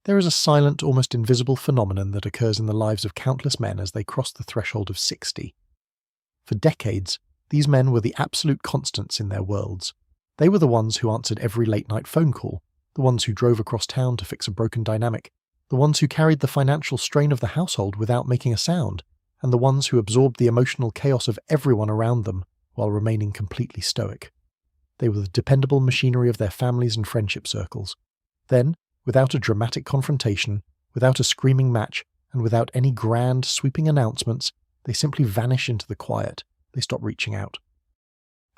There is a silent, almost invisible phenomenon that occurs in the lives of countless men as they cross the threshold of 60. For decades, these men were the absolute constants in their worlds. They were the ones who answered every late-night phone call, the ones who drove across town to fix a broken dynamic, the ones who carried the financial strain of the household without making a sound, and the ones who absorbed the emotional chaos of everyone around them while remaining completely stoic. They were the dependable machinery of their families and friendship circles. Then, without a dramatic confrontation, without a screaming match, and without any grand, sweeping announcements, they simply vanish into the quiet. They stop reaching out.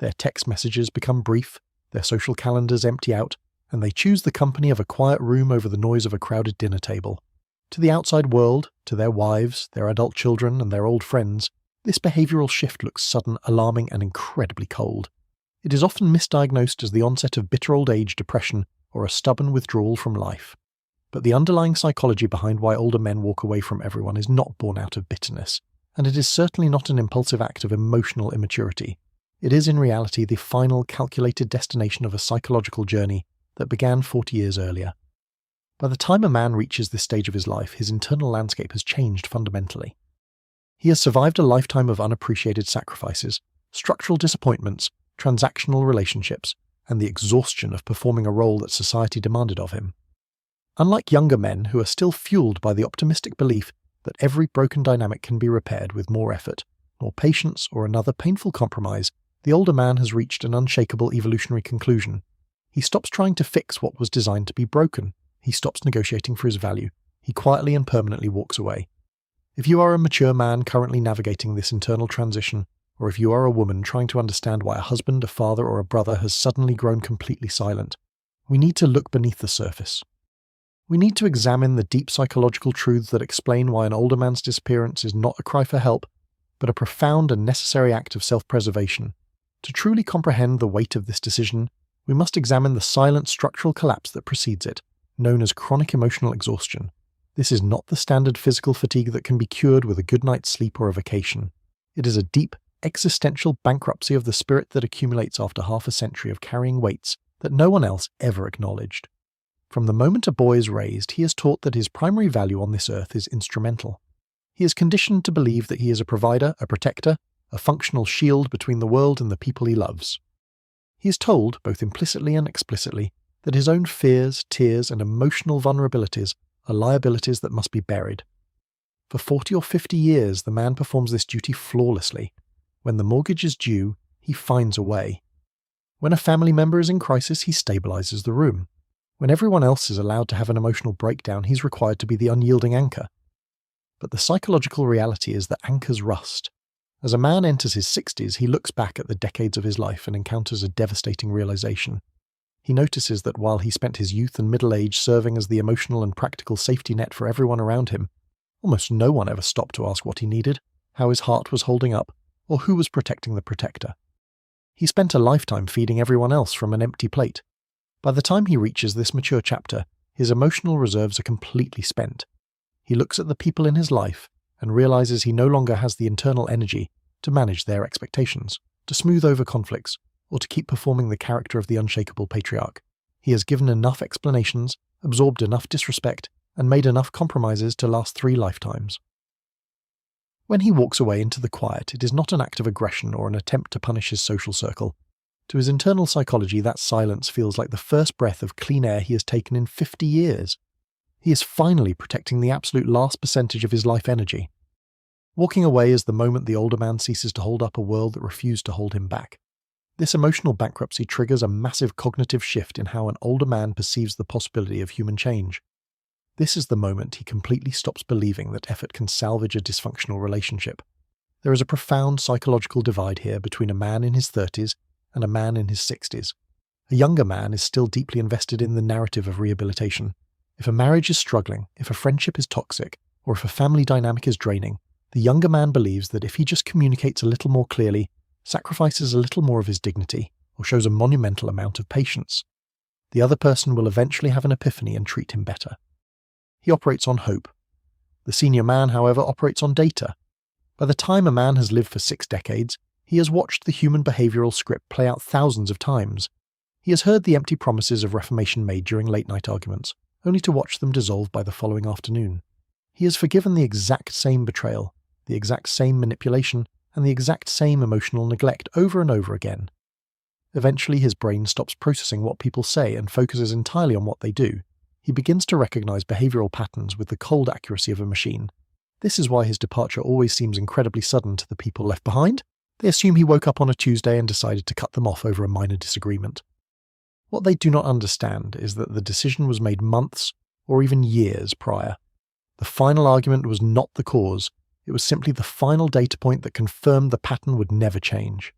Their text messages become brief, their social calendars empty out, and they choose the company of a quiet room over the noise of a crowded dinner table. To the outside world, to their wives, their adult children, and their old friends, this behavioral shift looks sudden, alarming, and incredibly cold. It is often misdiagnosed as the onset of bitter old age depression or a stubborn withdrawal from life. But the underlying psychology behind why older men walk away from everyone is not born out of bitterness, and it is certainly not an impulsive act of emotional immaturity. It is in reality the final calculated destination of a psychological journey that began 40 years earlier. By the time a man reaches this stage of his life, his internal landscape has changed fundamentally. He has survived a lifetime of unappreciated sacrifices, structural disappointments, transactional relationships, and the exhaustion of performing a role that society demanded of him. Unlike younger men who are still fueled by the optimistic belief that every broken dynamic can be repaired with more effort, more patience, or another painful compromise, the older man has reached an unshakable evolutionary conclusion. He stops trying to fix what was designed to be broken. He stops negotiating for his value. He quietly and permanently walks away. If you are a mature man currently navigating this internal transition, or if you are a woman trying to understand why a husband, a father, or a brother has suddenly grown completely silent, we need to look beneath the surface. We need to examine the deep psychological truths that explain why an older man's disappearance is not a cry for help, but a profound and necessary act of self-preservation. To truly comprehend the weight of this decision, we must examine the silent structural collapse that precedes it, known as chronic emotional exhaustion. This is not the standard physical fatigue that can be cured with a good night's sleep or a vacation. It is a deep, existential bankruptcy of the spirit that accumulates after half a century of carrying weights that no one else ever acknowledged. From the moment a boy is raised, he is taught that his primary value on this earth is instrumental. He is conditioned to believe that he is a provider, a protector, a functional shield between the world and the people he loves. He is told, both implicitly and explicitly, that his own fears, tears, and emotional vulnerabilities are liabilities that must be buried. For 40 or 50 years, the man performs this duty flawlessly. When the mortgage is due, he finds a way. When a family member is in crisis, he stabilizes the room. When everyone else is allowed to have an emotional breakdown, he's required to be the unyielding anchor. But the psychological reality is that anchors rust. As a man enters his 60s, he looks back at the decades of his life and encounters a devastating realization. He notices that while he spent his youth and middle age serving as the emotional and practical safety net for everyone around him, almost no one ever stopped to ask what he needed, how his heart was holding up, or who was protecting the protector. He spent a lifetime feeding everyone else from an empty plate. By the time he reaches this mature chapter, his emotional reserves are completely spent. He looks at the people in his life and realizes he no longer has the internal energy to manage their expectations, to smooth over conflicts, or to keep performing the character of the unshakable patriarch. He has given enough explanations, absorbed enough disrespect, and made enough compromises to last 3 lifetimes. When he walks away into the quiet, it is not an act of aggression or an attempt to punish his social circle. To his internal psychology, that silence feels like the first breath of clean air he has taken in 50 years. He is finally protecting the absolute last percentage of his life energy. Walking away is the moment the older man ceases to hold up a world that refused to hold him back. This emotional bankruptcy triggers a massive cognitive shift in how an older man perceives the possibility of human change. This is the moment he completely stops believing that effort can salvage a dysfunctional relationship. There is a profound psychological divide here between a man in his 30s and a man in his 60s. A younger man is still deeply invested in the narrative of rehabilitation. If a marriage is struggling, if a friendship is toxic, or if a family dynamic is draining, the younger man believes that if he just communicates a little more clearly, sacrifices a little more of his dignity, or shows a monumental amount of patience, the other person will eventually have an epiphany and treat him better. He operates on hope. The senior man, however, operates on data. By the time a man has lived for 6 decades, he has watched the human behavioral script play out thousands of times. He has heard the empty promises of reformation made during late-night arguments, only to watch them dissolve by the following afternoon. He has forgiven the exact same betrayal, the exact same manipulation, and the exact same emotional neglect over and over again. Eventually his brain stops processing what people say and focuses entirely on what they do. He begins to recognize behavioral patterns with the cold accuracy of a machine. This is why his departure always seems incredibly sudden to the people left behind. They assume he woke up on a Tuesday and decided to cut them off over a minor disagreement. What they do not understand is that the decision was made months or even years prior. The final argument was not the cause, it was simply the final data point that confirmed the pattern would never change.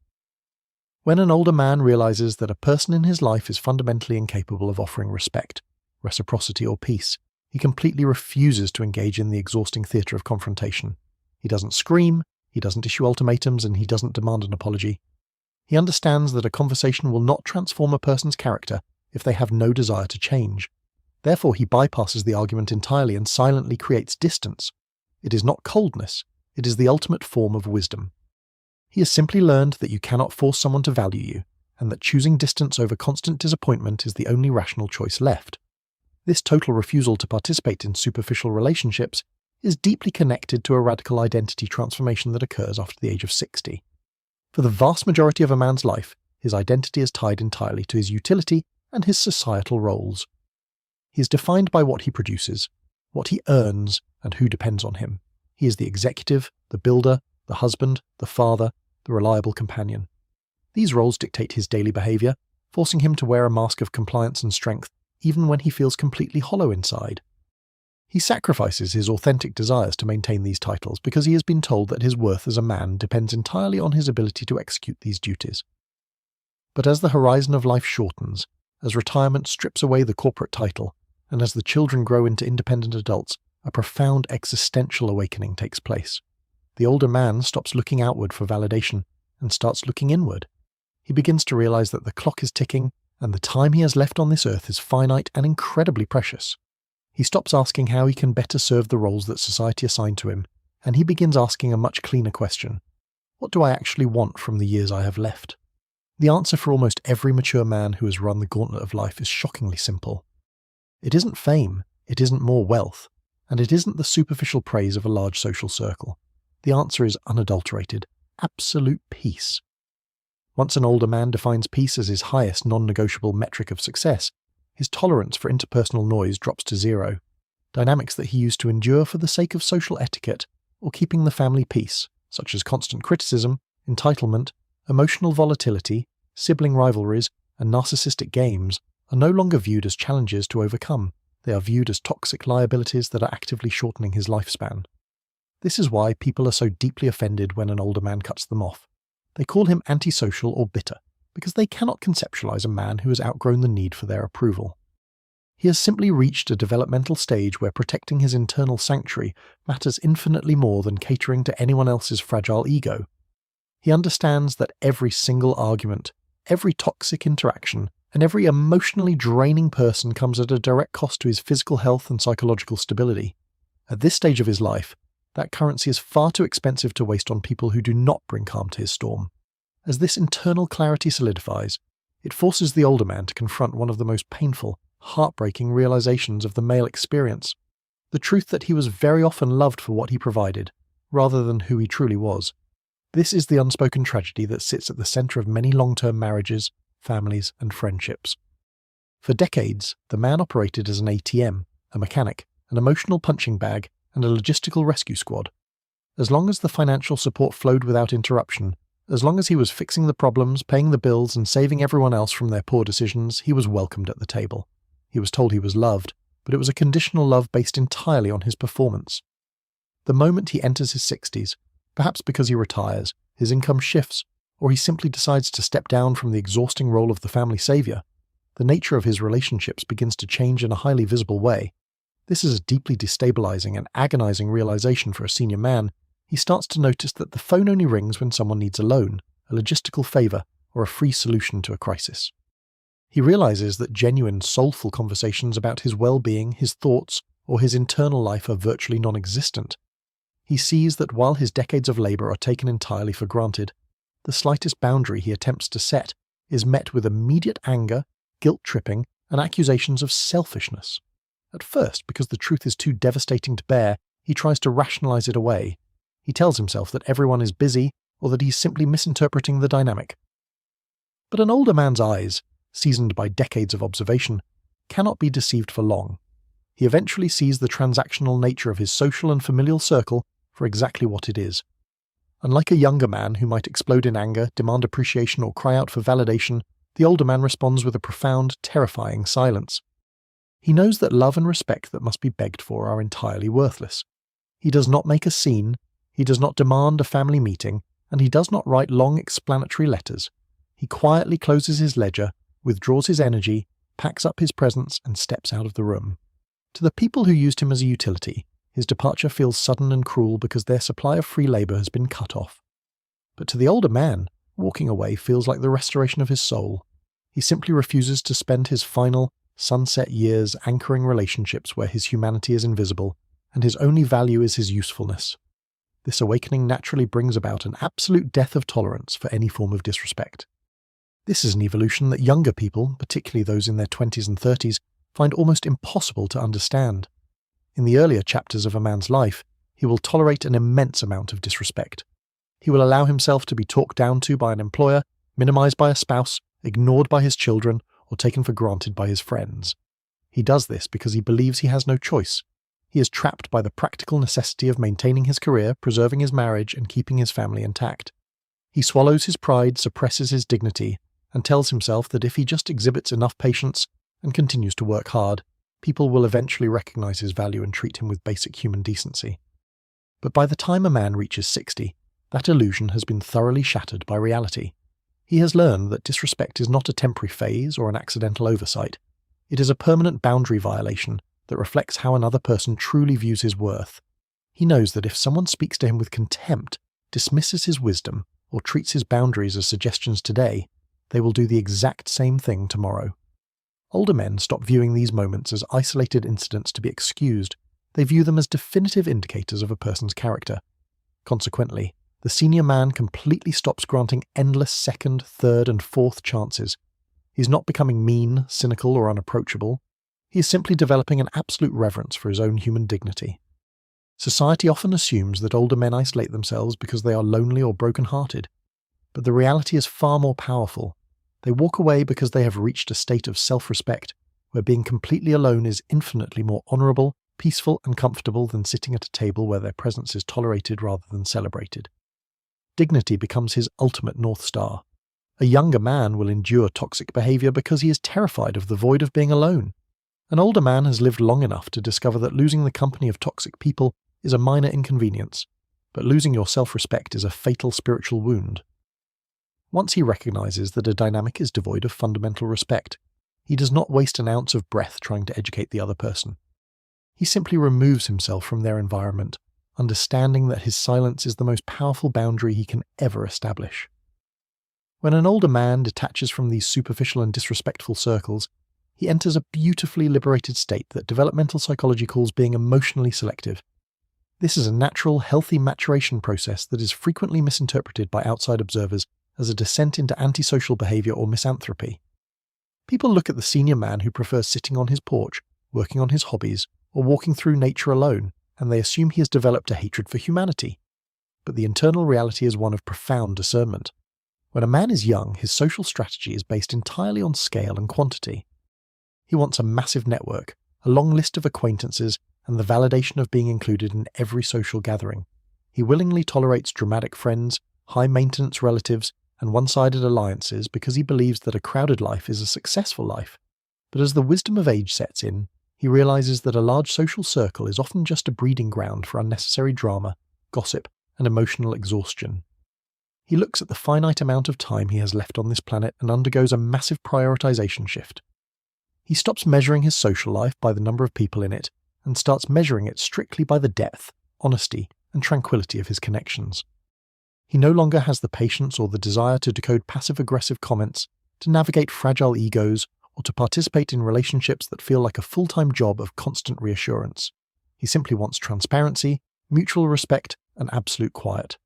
When an older man realizes that a person in his life is fundamentally incapable of offering respect, reciprocity, or peace, he completely refuses to engage in the exhausting theatre of confrontation. He doesn't scream, he doesn't issue ultimatums, and he doesn't demand an apology. He understands that a conversation will not transform a person's character if they have no desire to change. Therefore, he bypasses the argument entirely and silently creates distance. It is not coldness, it is the ultimate form of wisdom. He has simply learned that you cannot force someone to value you, and that choosing distance over constant disappointment is the only rational choice left. This total refusal to participate in superficial relationships is deeply connected to a radical identity transformation that occurs after the age of 60. For the vast majority of a man's life, his identity is tied entirely to his utility and his societal roles. He is defined by what he produces, what he earns, and who depends on him. He is the executive, the builder, the husband, the father, the reliable companion. These roles dictate his daily behavior, forcing him to wear a mask of compliance and strength even when he feels completely hollow inside. He sacrifices his authentic desires to maintain these titles because he has been told that his worth as a man depends entirely on his ability to execute these duties. But as the horizon of life shortens, as retirement strips away the corporate title, and as the children grow into independent adults, a profound existential awakening takes place. The older man stops looking outward for validation and starts looking inward. He begins to realize that the clock is ticking and the time he has left on this earth is finite and incredibly precious. He stops asking how he can better serve the roles that society assigned to him, and he begins asking a much cleaner question. What do I actually want from the years I have left? The answer for almost every mature man who has run the gauntlet of life is shockingly simple. It isn't fame, it isn't more wealth, and it isn't the superficial praise of a large social circle. The answer is unadulterated, absolute peace. Once an older man defines peace as his highest non-negotiable metric of success, his tolerance for interpersonal noise drops to zero. Dynamics that he used to endure for the sake of social etiquette or keeping the family peace, such as constant criticism, entitlement, emotional volatility, sibling rivalries, and narcissistic games, are no longer viewed as challenges to overcome. They are viewed as toxic liabilities that are actively shortening his lifespan. This is why people are so deeply offended when an older man cuts them off. They call him antisocial or bitter, because they cannot conceptualize a man who has outgrown the need for their approval. He has simply reached a developmental stage where protecting his internal sanctuary matters infinitely more than catering to anyone else's fragile ego. He understands that every single argument, every toxic interaction, and every emotionally draining person comes at a direct cost to his physical health and psychological stability. At this stage of his life, that currency is far too expensive to waste on people who do not bring calm to his storm. As this internal clarity solidifies, it forces the older man to confront one of the most painful, heartbreaking realizations of the male experience, the truth that he was very often loved for what he provided, rather than who he truly was. This is the unspoken tragedy that sits at the center of many long-term marriages, families, and friendships. For decades, the man operated as an ATM, a mechanic, an emotional punching bag, and a logistical rescue squad. As long as the financial support flowed without interruption, as long as he was fixing the problems, paying the bills, and saving everyone else from their poor decisions, he was welcomed at the table. He was told he was loved, but it was a conditional love based entirely on his performance. The moment he enters his 60s, perhaps because he retires, his income shifts, or he simply decides to step down from the exhausting role of the family savior, the nature of his relationships begins to change in a highly visible way. This is a deeply destabilizing and agonizing realization for a senior man. He starts to notice that the phone only rings when someone needs a loan, a logistical favor, or a free solution to a crisis. He realizes that genuine, soulful conversations about his well-being, his thoughts, or his internal life are virtually non-existent. He sees that while his decades of labor are taken entirely for granted, the slightest boundary he attempts to set is met with immediate anger, guilt-tripping, and accusations of selfishness. At first, because the truth is too devastating to bear, he tries to rationalize it away. He tells himself that everyone is busy or that he's simply misinterpreting the dynamic. But an older man's eyes, seasoned by decades of observation, cannot be deceived for long. He eventually sees the transactional nature of his social and familial circle for exactly what it is. Unlike a younger man who might explode in anger, demand appreciation, or cry out for validation, the older man responds with a profound, terrifying silence. He knows that love and respect that must be begged for are entirely worthless. He does not make a scene, he does not demand a family meeting, and he does not write long explanatory letters. He quietly closes his ledger, withdraws his energy, packs up his presents, and steps out of the room. To the people who used him as a utility, his departure feels sudden and cruel because their supply of free labour has been cut off. But to the older man, walking away feels like the restoration of his soul. He simply refuses to spend his final, sunset years anchoring relationships where his humanity is invisible, and his only value is his usefulness. This awakening naturally brings about an absolute death of tolerance for any form of disrespect. This is an evolution that younger people, particularly those in their 20s and 30s, find almost impossible to understand. In the earlier chapters of a man's life, he will tolerate an immense amount of disrespect. He will allow himself to be talked down to by an employer, minimized by a spouse, ignored by his children, or taken for granted by his friends. He does this because he believes he has no choice. He is trapped by the practical necessity of maintaining his career, preserving his marriage, and keeping his family intact. He swallows his pride, suppresses his dignity, and tells himself that if he just exhibits enough patience and continues to work hard, people will eventually recognize his value and treat him with basic human decency. But by the time a man reaches 60, that illusion has been thoroughly shattered by reality. He has learned that disrespect is not a temporary phase or an accidental oversight. It is a permanent boundary violation that reflects how another person truly views his worth. He knows that if someone speaks to him with contempt, dismisses his wisdom, or treats his boundaries as suggestions today, they will do the exact same thing tomorrow. Older men stop viewing these moments as isolated incidents to be excused. They view them as definitive indicators of a person's character. Consequently, the senior man completely stops granting endless second, third, and fourth chances. He's not becoming mean, cynical, or unapproachable. He is simply developing an absolute reverence for his own human dignity. Society often assumes that older men isolate themselves because they are lonely or broken-hearted. But the reality is far more powerful. They walk away because they have reached a state of self-respect, where being completely alone is infinitely more honourable, peaceful, and comfortable than sitting at a table where their presence is tolerated rather than celebrated. Dignity becomes his ultimate North Star. A younger man will endure toxic behaviour because he is terrified of the void of being alone. An older man has lived long enough to discover that losing the company of toxic people is a minor inconvenience, but losing your self-respect is a fatal spiritual wound. Once he recognizes that a dynamic is devoid of fundamental respect, he does not waste an ounce of breath trying to educate the other person. He simply removes himself from their environment, understanding that his silence is the most powerful boundary he can ever establish. When an older man detaches from these superficial and disrespectful circles, he enters a beautifully liberated state that developmental psychology calls being emotionally selective. This is a natural, healthy maturation process that is frequently misinterpreted by outside observers as a descent into antisocial behaviour or misanthropy. People look at the senior man who prefers sitting on his porch, working on his hobbies, or walking through nature alone, and they assume he has developed a hatred for humanity. But the internal reality is one of profound discernment. When a man is young, his social strategy is based entirely on scale and quantity. He wants a massive network, a long list of acquaintances, and the validation of being included in every social gathering. He willingly tolerates dramatic friends, high-maintenance relatives, and one-sided alliances because he believes that a crowded life is a successful life. But as the wisdom of age sets in, he realizes that a large social circle is often just a breeding ground for unnecessary drama, gossip, and emotional exhaustion. He looks at the finite amount of time he has left on this planet and undergoes a massive prioritization shift. He stops measuring his social life by the number of people in it and starts measuring it strictly by the depth, honesty, and tranquility of his connections. He no longer has the patience or the desire to decode passive-aggressive comments, to navigate fragile egos, or to participate in relationships that feel like a full-time job of constant reassurance. He simply wants transparency, mutual respect, and absolute quiet.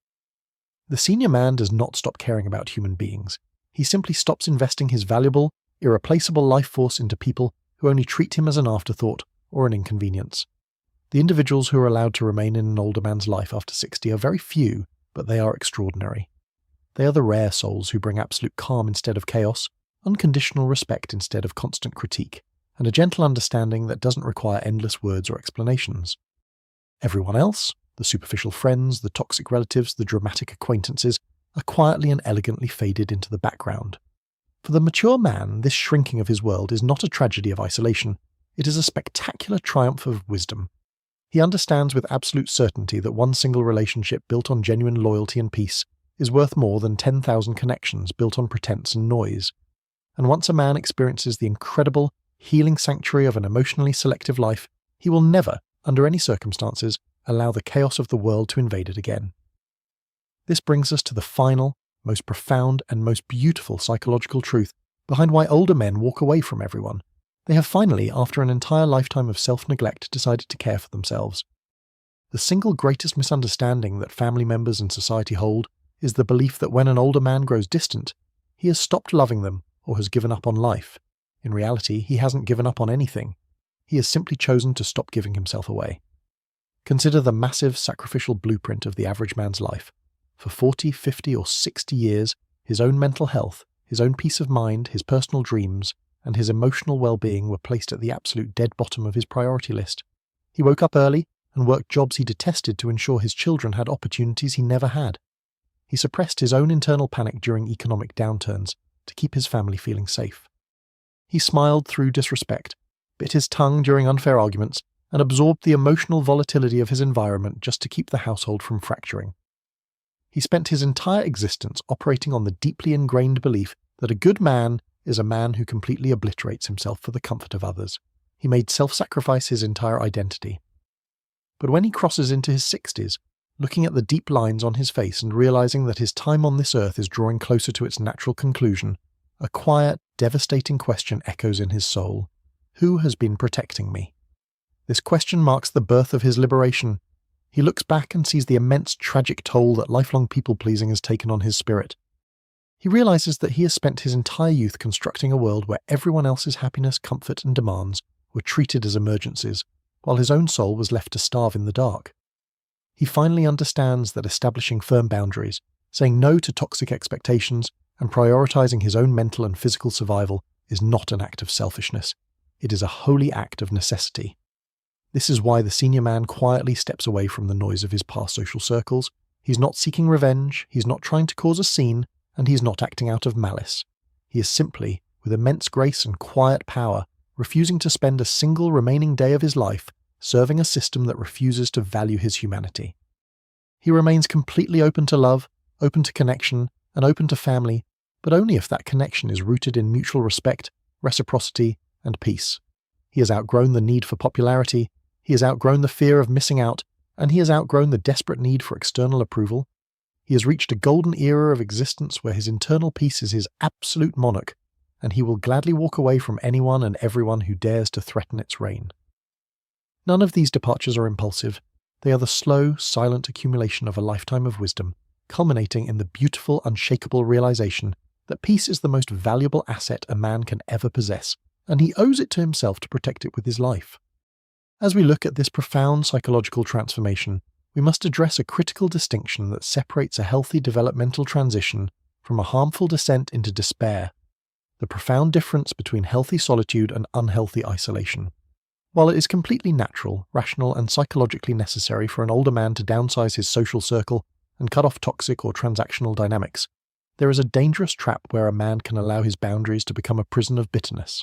The senior man does not stop caring about human beings. He simply stops investing his valuable, irreplaceable life force into people who only treat him as an afterthought or an inconvenience. The individuals who are allowed to remain in an older man's life after 60 are very few, but they are extraordinary. They are the rare souls who bring absolute calm instead of chaos, unconditional respect instead of constant critique, and a gentle understanding that doesn't require endless words or explanations. Everyone else, the superficial friends, the toxic relatives, the dramatic acquaintances, are quietly and elegantly faded into the background. For the mature man, this shrinking of his world is not a tragedy of isolation, it is a spectacular triumph of wisdom. He understands with absolute certainty that one single relationship built on genuine loyalty and peace is worth more than 10,000 connections built on pretense and noise. And once a man experiences the incredible, healing sanctuary of an emotionally selective life, he will never, under any circumstances, allow the chaos of the world to invade it again. This brings us to the final, most profound and most beautiful psychological truth behind why older men walk away from everyone. They have finally, after an entire lifetime of self-neglect, decided to care for themselves. The single greatest misunderstanding that family members and society hold is the belief that when an older man grows distant, he has stopped loving them or has given up on life. In reality, he hasn't given up on anything. He has simply chosen to stop giving himself away. Consider the massive sacrificial blueprint of the average man's life. For 40, 50 or 60 years, his own mental health, his own peace of mind, his personal dreams, and his emotional well-being were placed at the absolute dead bottom of his priority list. He woke up early and worked jobs he detested to ensure his children had opportunities he never had. He suppressed his own internal panic during economic downturns to keep his family feeling safe. He smiled through disrespect, bit his tongue during unfair arguments, and absorbed the emotional volatility of his environment just to keep the household from fracturing. He spent his entire existence operating on the deeply ingrained belief that a good man is a man who completely obliterates himself for the comfort of others. He made self-sacrifice his entire identity. But when he crosses into his 60s, looking at the deep lines on his face and realizing that his time on this earth is drawing closer to its natural conclusion, a quiet, devastating question echoes in his soul. Who has been protecting me? This question marks the birth of his liberation. He looks back and sees the immense tragic toll that lifelong people-pleasing has taken on his spirit. He realizes that he has spent his entire youth constructing a world where everyone else's happiness, comfort and demands were treated as emergencies, while his own soul was left to starve in the dark. He finally understands that establishing firm boundaries, saying no to toxic expectations, and prioritizing his own mental and physical survival is not an act of selfishness. It is a holy act of necessity. This is why the senior man quietly steps away from the noise of his past social circles. He's not seeking revenge, he's not trying to cause a scene, and he's not acting out of malice. He is simply, with immense grace and quiet power, refusing to spend a single remaining day of his life serving a system that refuses to value his humanity. He remains completely open to love, open to connection, and open to family, but only if that connection is rooted in mutual respect, reciprocity, and peace. He has outgrown the need for popularity, he has outgrown the fear of missing out, and he has outgrown the desperate need for external approval. He has reached a golden era of existence where his internal peace is his absolute monarch, and he will gladly walk away from anyone and everyone who dares to threaten its reign. None of these departures are impulsive. They are the slow, silent accumulation of a lifetime of wisdom, culminating in the beautiful, unshakable realization that peace is the most valuable asset a man can ever possess, and he owes it to himself to protect it with his life. As we look at this profound psychological transformation, we must address a critical distinction that separates a healthy developmental transition from a harmful descent into despair, the profound difference between healthy solitude and unhealthy isolation. While it is completely natural, rational, and psychologically necessary for an older man to downsize his social circle and cut off toxic or transactional dynamics, there is a dangerous trap where a man can allow his boundaries to become a prison of bitterness.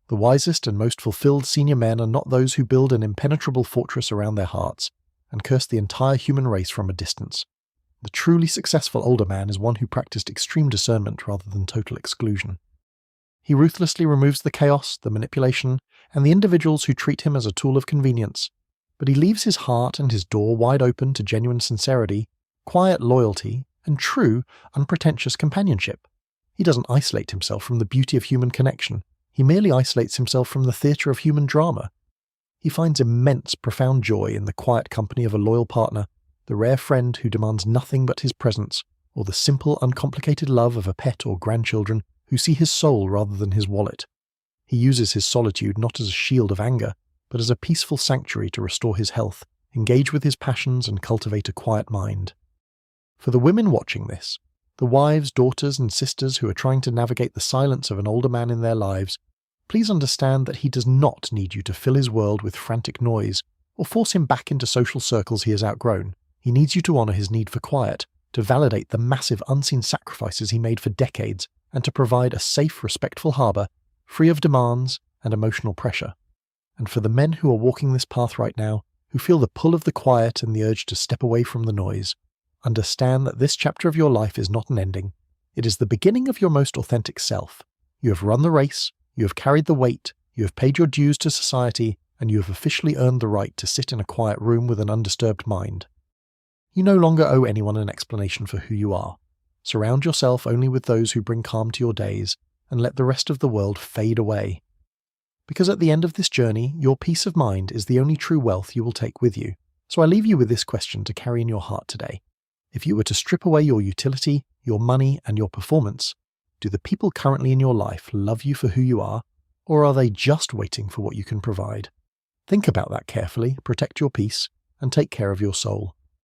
The wisest and most fulfilled senior men are not those who build an impenetrable fortress around their hearts and curse the entire human race from a distance. The truly successful older man is one who practiced extreme discernment rather than total exclusion. He ruthlessly removes the chaos, the manipulation, and the individuals who treat him as a tool of convenience, but he leaves his heart and his door wide open to genuine sincerity, quiet loyalty, and true, unpretentious companionship. He doesn't isolate himself from the beauty of human connection, he merely isolates himself from the theatre of human drama. He finds immense, profound joy in the quiet company of a loyal partner, the rare friend who demands nothing but his presence, or the simple, uncomplicated love of a pet or grandchildren who see his soul rather than his wallet. He uses his solitude not as a shield of anger, but as a peaceful sanctuary to restore his health, engage with his passions, and cultivate a quiet mind. For the women watching this, the wives, daughters, and sisters who are trying to navigate the silence of an older man in their lives, please understand that he does not need you to fill his world with frantic noise or force him back into social circles he has outgrown. He needs you to honour his need for quiet, to validate the massive unseen sacrifices he made for decades, and to provide a safe, respectful harbour, free of demands and emotional pressure. And for the men who are walking this path right now, who feel the pull of the quiet and the urge to step away from the noise, understand that this chapter of your life is not an ending. It is the beginning of your most authentic self. You have run the race, you have carried the weight, you have paid your dues to society, and you have officially earned the right to sit in a quiet room with an undisturbed mind. You no longer owe anyone an explanation for who you are. Surround yourself only with those who bring calm to your days, and let the rest of the world fade away. Because at the end of this journey, your peace of mind is the only true wealth you will take with you. So I leave you with this question to carry in your heart today. If you were to strip away your utility, your money, and your performance, do the people currently in your life love you for who you are, or are they just waiting for what you can provide? Think about that carefully, protect your peace, and take care of your soul.